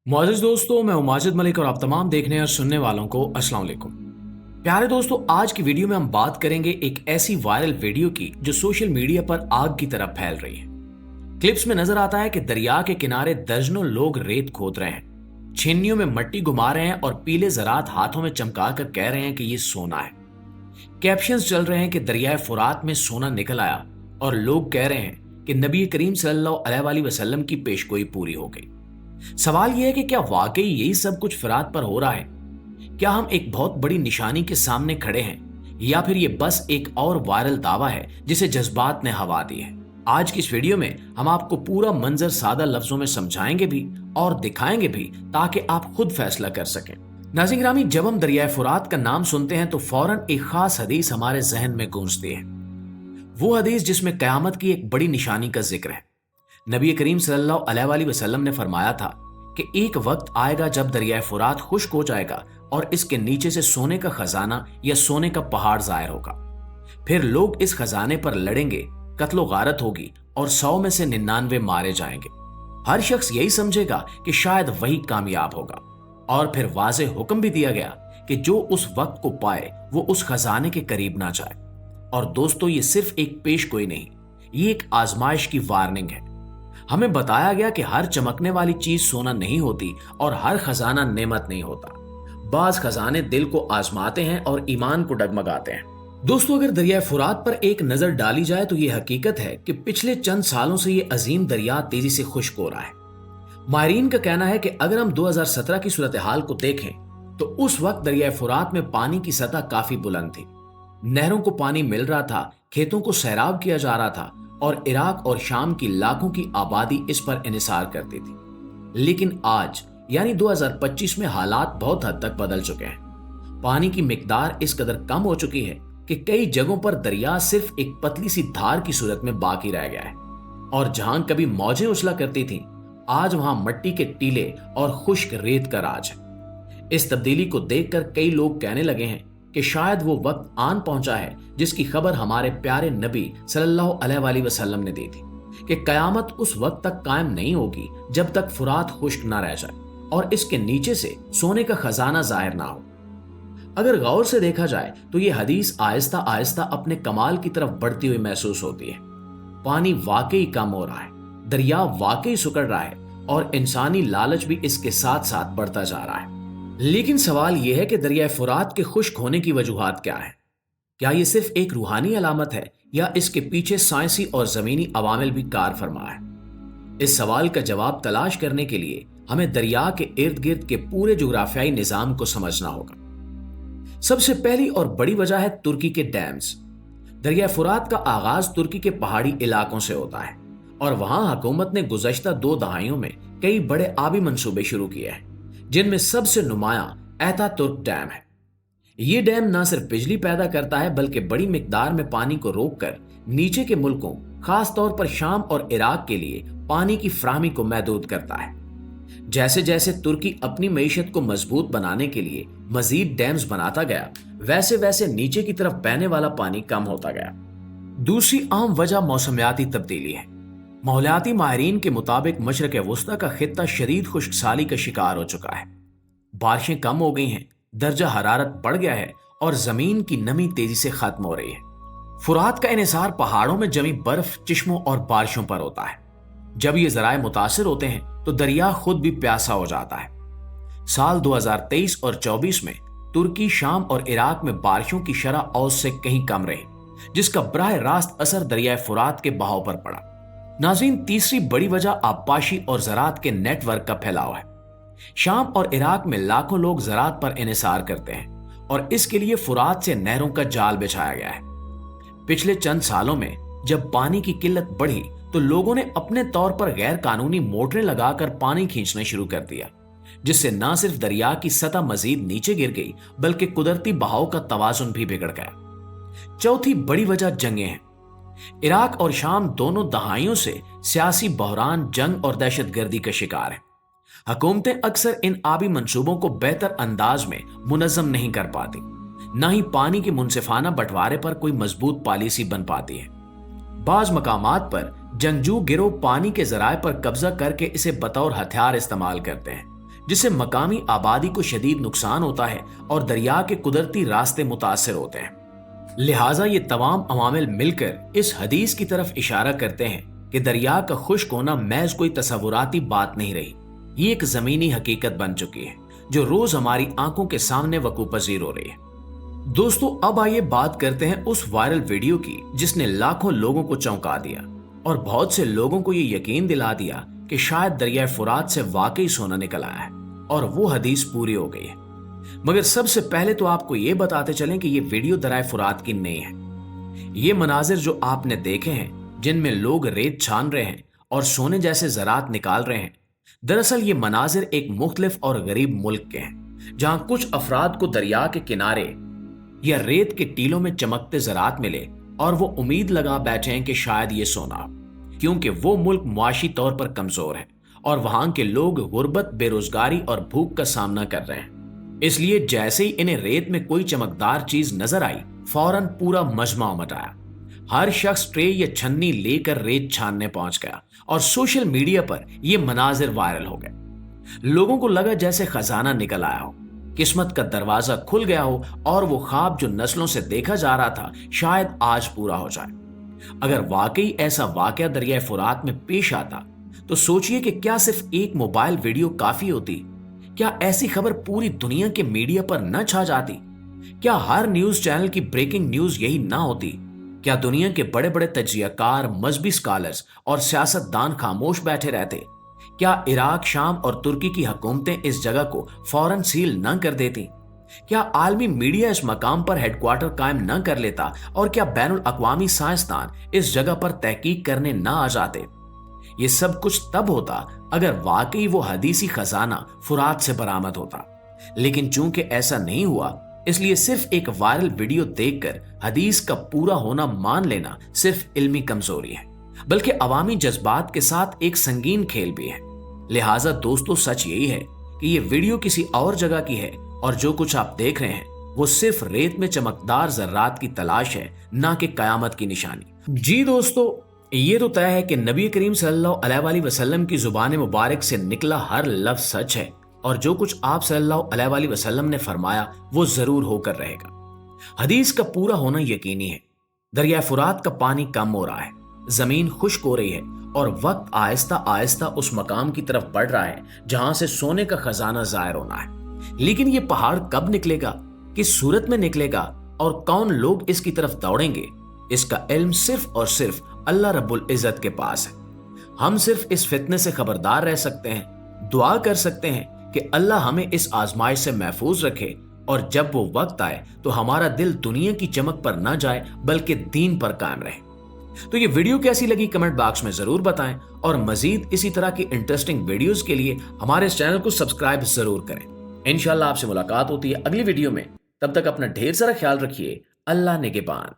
मोअज़्ज़िज़ दोस्तों, मैं हूं माजिद मलिक और आप तमाम देखने और सुनने वालों को अस्सलाम वालेकुम। प्यारे दोस्तों, आज की वीडियो में हम बात करेंगे एक ऐसी वायरल वीडियो की जो सोशल मीडिया पर आग की तरह फैल रही है। क्लिप्स में नजर आता है कि दरिया के किनारे दर्जनों लोग रेत खोद रहे हैं, छन्नियों में मिट्टी घुमा रहे हैं और पीले ज़रात हाथों में चमका कर कह रहे हैं कि ये सोना है। कैप्शंस चल रहे हैं कि दरियाए फुरात में सोना निकल आया और लोग कह रहे हैं कि नबी करीम सल्लल्लाहु अलैहि वसल्लम की पेशगोई पूरी हो गई। सवाल यह है कि क्या वाकई यही सब कुछ फिरात पर हो रहा है? क्या हम एक बहुत बड़ी निशानी के सामने खड़े हैं या फिर ये बस एक और वायरल दावा है जिसे जज्बात ने हवा दी है? आज की इस वीडियो में हम आपको पूरा मंजर सादा लफ्जों में समझाएंगे भी और दिखाएंगे भी ताकि आप खुद फैसला कर सकें। नाज़रीन गिरामी, जब हम दरियाए फुरात का नाम सुनते हैं तो फौरन एक खास हदीस हमारे जहन में गूंजती है। वो हदीस जिसमें कयामत की एक बड़ी निशानी का जिक्र है। नबी करीम सल्लल्लाहु अलैहि वसल्लम ने फरमाया था कि एक वक्त आएगा जब दरियाए फुरात खुश्क हो जाएगा और इसके नीचे से सोने का खजाना या सोने का पहाड़ जाहिर होगा। फिर लोग इस खजाने पर लड़ेंगे, कत्लो गारत होगी और 100 में से 99 मारे जाएंगे। हर शख्स यही समझेगा कि शायद वही कामयाब होगा। और फिर वाज़े हुक्म भी दिया गया कि जो उस वक्त को पाए वो उस खजाने के करीब ना जाए। और दोस्तों, ये सिर्फ एक पेशगोई नहीं, ये एक आजमाइश की वार्निंग है। हमें बताया गया कि हर चमकने वाली चीज सोना नहीं होती और हर खजाना नेमत नहीं होता। बाज खजाने दिल को आजमाते हैं और ईमान को डगमगाते हैं। दोस्तों, अगर दरियाए फुरात पर एक नजर डाली जाए तो ये हकीकत है कि पिछले चंद सालों से ये अजीम दरिया तेजी से खुश्क हो रहा है। माहिरीन का कहना है कि अगर हम 2017 की सूरत हाल को देखें तो उस वक्त दरियाए फुरात में पानी की सतह काफी बुलंद थी। नहरों को पानी मिल रहा था, खेतों को सैराब किया जा रहा था और इराक और शाम की लाखों की आबादी इस पर इन्हिसार करती थी। लेकिन आज यानी 2025 में हालात बहुत हद तक बदल चुके हैं। पानी की मिकदार इस कदर कम हो चुकी है कि कई जगहों पर दरिया सिर्फ एक पतली सी धार की सूरत में बाकी रह गया है। और जहां कभी मौजें उछला करती थीं, आज वहां मिट्टी के टीले और खुश्क रेत का राज है। इस तब्दीली को देखकर कई लोग कहने लगे हैं कि शायद वो वक्त आन पहुंचा है जिसकी खबर हमारे प्यारे नबी सल्लल्लाहु अलैहि वसल्लम ने दी थी कि कयामत उस वक्त तक कायम नहीं होगी जब तक फुरात खुश्क ना रह जाए और इसके नीचे से सोने का खजाना जाहिर ना हो। अगर गौर से देखा जाए तो ये हदीस आहिस्ता आहिस्ता अपने कमाल की तरफ बढ़ती हुई महसूस होती है। पानी वाकई कम हो रहा है, दरिया वाकई सुकड़ रहा है और इंसानी लालच भी इसके साथ साथ बढ़ता जा रहा है। लेकिन सवाल यह है कि दरियाए फुरात के खुश्क होने की वजूहात क्या है? क्या ये सिर्फ एक रूहानी अलामत है या इसके पीछे साइंसी और जमीनी अवामिल भी कार फरमा है? इस सवाल का जवाब तलाश करने के लिए हमें दरिया के इर्द गिर्द के पूरे जुग्राफियाई निजाम को समझना होगा। सबसे पहली और बड़ी वजह है तुर्की के डैम्स। दरिया फुरात का आगाज तुर्की के पहाड़ी इलाकों से होता है और वहां हुकूमत ने गुज़श्ता 2 दहाइयों में कई बड़े आबी मंसूबे शुरू किए हैं, जिनमें सबसे नुमाया एतातुर्क डैम है। ये डैम न सिर्फ बिजली पैदा करता है बल्कि बड़ी मिकदार में पानी को रोककर नीचे के मुल्कों, खास तौर पर शाम और इराक के लिए पानी की फ्राहमी को महदूद करता है। जैसे जैसे तुर्की अपनी मईशत को मजबूत बनाने के लिए मजीद डैम्स बनाता गया, वैसे वैसे नीचे की तरफ बहने वाला पानी कम होता गया। दूसरी अहम वजह मौसमियाती तब्दीली है। माहौलियाती माहिरीन के मुताबिक मशरक़ वस्ता का खित्ता शदीद खुश्कसाली का शिकार हो चुका है। बारिशें कम हो गई हैं, दर्जा हरारत बढ़ गया है और जमीन की नमी तेजी से खत्म हो रही है। फुरात का इन्हिसार पहाड़ों में जमी बर्फ, चिश्मों और बारिशों पर होता है। जब ये जराए मुतासिर होते हैं तो दरिया खुद भी प्यासा हो जाता है। साल 2023 और 24 में तुर्की, शाम और इराक में बारिशों की शरह औसत से कहीं कम रही, जिसका बराह रास्त असर दरियाए फुरात के बहाव पर पड़ा। नाज़रीन, तीसरी बड़ी वजह आबपाशी और ज़राअत के नेटवर्क का फैलाव है। शाम और इराक में लाखों लोग ज़राअत पर इन्हिसार करते हैं और इसके लिए फुरात से नहरों का जाल बिछाया गया है। पिछले चंद सालों में जब पानी की किल्लत बढ़ी तो लोगों ने अपने तौर पर गैर कानूनी मोटरें लगाकर पानी खींचना शुरू कर दिया, जिससे न सिर्फ दरिया की सतह मजीद नीचे गिर गई बल्कि कुदरती बहाव का तवाजुन भी बिगड़ गया। चौथी बड़ी वजह जंगें हैं। इराक और शाम दोनों दहाइयों से सियासी बहरान, जंग और दहशतगर्दी का शिकार है। हुकूमतें अक्सर इन आबी मंसूबों को बेहतर अंदाज में मुनज़्ज़म नहीं कर पाती, न ही पानी के मुनसिफाना बंटवारे पर कोई मजबूत पॉलिसी बन पाती है। बाज मकामात पर जंगजू गिरोह पानी के जराए पर कब्जा करके इसे बतौर हथियार इस्तेमाल करते हैं, जिससे मकामी आबादी को शदीद नुकसान होता है और दरिया के कुदरती रास्ते मुतासर होते हैं। लिहाजा ये तमाम अवामिल मिलकर इस हदीस की तरफ इशारा करते हैं कि दरिया का खुश्क होना महज कोई तसव्वुराती बात नहीं रही, ये एक जमीनी हकीकत बन चुकी है जो रोज हमारी आंखों के सामने वकूअ पजीर हो रही है। दोस्तों, अब आइए बात करते हैं उस वायरल वीडियो की जिसने लाखों लोगों को चौंका दिया और बहुत से लोगों को ये यकीन दिला दिया कि शायद दरिया फुरात से वाकई सोना निकल आया है और वो हदीस पूरी हो गई है। मगर सबसे पहले तो आपको ये बताते चलें कि ये वीडियो दरिया फुरात की नहीं है। ये मनाजिर जो आपने देखे हैं जिनमें लोग रेत छान रहे हैं और सोने जैसे ज़रात निकाल रहे हैं, दरअसल ये मनाजिर एक मुख्तलिफ और गरीब मुल्क के हैं जहां कुछ अफराद को दरिया के किनारे या रेत के टीलों में चमकते ज़रात मिले और वो उम्मीद लगा बैठे हैं कि शायद ये सोना, क्योंकि वो मुल्क मुआशी तौर पर कमजोर है और वहां के लोग गुर्बत, बेरोजगारी और भूख का सामना कर रहे हैं। इसलिए जैसे ही इन्हें रेत में कोई चमकदार चीज नजर आई, फौरन पूरा मजमा उमट आया। हर शख्स ट्रे या छन्नी लेकर रेत छानने पहुंच गया और सोशल मीडिया पर यह मनाजिर वायरल हो गए। लोगों को लगा जैसे खजाना निकल आया हो, किस्मत का दरवाजा खुल गया हो और वो ख्वाब जो नस्लों से देखा जा रहा था शायद आज पूरा हो जाए। अगर वाकई ऐसा वाकया दरिया फुरात में पेश आता तो सोचिए कि क्या सिर्फ एक मोबाइल वीडियो काफी होती? क्या ऐसी खबर पूरी दुनिया के मीडिया पर न छा जाती? क्या हर न्यूज चैनल की ब्रेकिंग न्यूज यही ना होती? क्या दुनिया के बड़े बड़े तज्जियाकार, मजहबी स्कॉलर्स और सियासतदान खामोश बैठे रहते? क्या इराक, शाम और तुर्की की हुकूमतें इस जगह को फौरन सील न कर देती? क्या आलमी मीडिया इस मकाम पर हेडक्वार्टर कायम न कर लेता? और क्या बैनुल अक़वामी साइंसदान इस जगह पर तहकीक करने न आ जाते? ये सब कुछ तब होता अगर वाकई वो हदीसी खजाना फुरात से बरामद होता। लेकिन चूंकि ऐसा नहीं हुआ, इसलिए सिर्फ एक वायरल वीडियो देखकर हदीस का पूरा होना मान लेना सिर्फ इल्मी कमजोरी है, बल्कि अवामी जज्बात के साथ एक संगीन खेल भी है। लिहाजा दोस्तों, सच यही है कि ये वीडियो किसी और जगह की है और जो कुछ आप देख रहे हैं वो सिर्फ रेत में चमकदार जर्रात की तलाश है, ना कि कयामत की निशानी। जी दोस्तों, ये तो तय है कि नबी करीम सल्लल्लाहु अलैहि वसल्लम की जुबान मुबारक से निकला हर लफ्ज सच है और जो कुछ आप सल्लल्लाहु अलैहि वसल्लम ने फरमाया वो जरूर होकर रहेगा। हदीस का पूरा होना यकीनी है। दरिया फुरात का पानी कम हो रहा है, जमीन खुश्क हो रही है और वक्त आहिस्ता आहिस्ता उस मकाम की तरफ बढ़ रहा है जहां से सोने का खजाना जाहिर होना है। लेकिन ये पहाड़ कब निकलेगा, किस सूरत में निकलेगा और कौन लोग इसकी तरफ दौड़ेंगे, इसका इल्म सिर्फ और सिर्फ अल्लाह रब्बुल इज्जत के पास है। हम सिर्फ इस फितने से खबरदार रह सकते हैं, दुआ कर सकते हैं कि अल्लाह हमें इस आजमाइश से महफूज रखे और जब वो वक्त आए तो हमारा दिल दुनिया की चमक पर न जाए बल्कि दीन पर कायम रहे। तो ये वीडियो कैसी लगी कमेंट बॉक्स में जरूर बताएं और मजीद इसी तरह की इंटरेस्टिंग वीडियोस के लिए हमारे इस चैनल को सब्सक्राइब जरूर करें। इंशाल्लाह आपसे मुलाकात होती है अगली वीडियो में। तब तक अपना ढेर सारा ख्याल रखिए। अल्लाह निगहबान।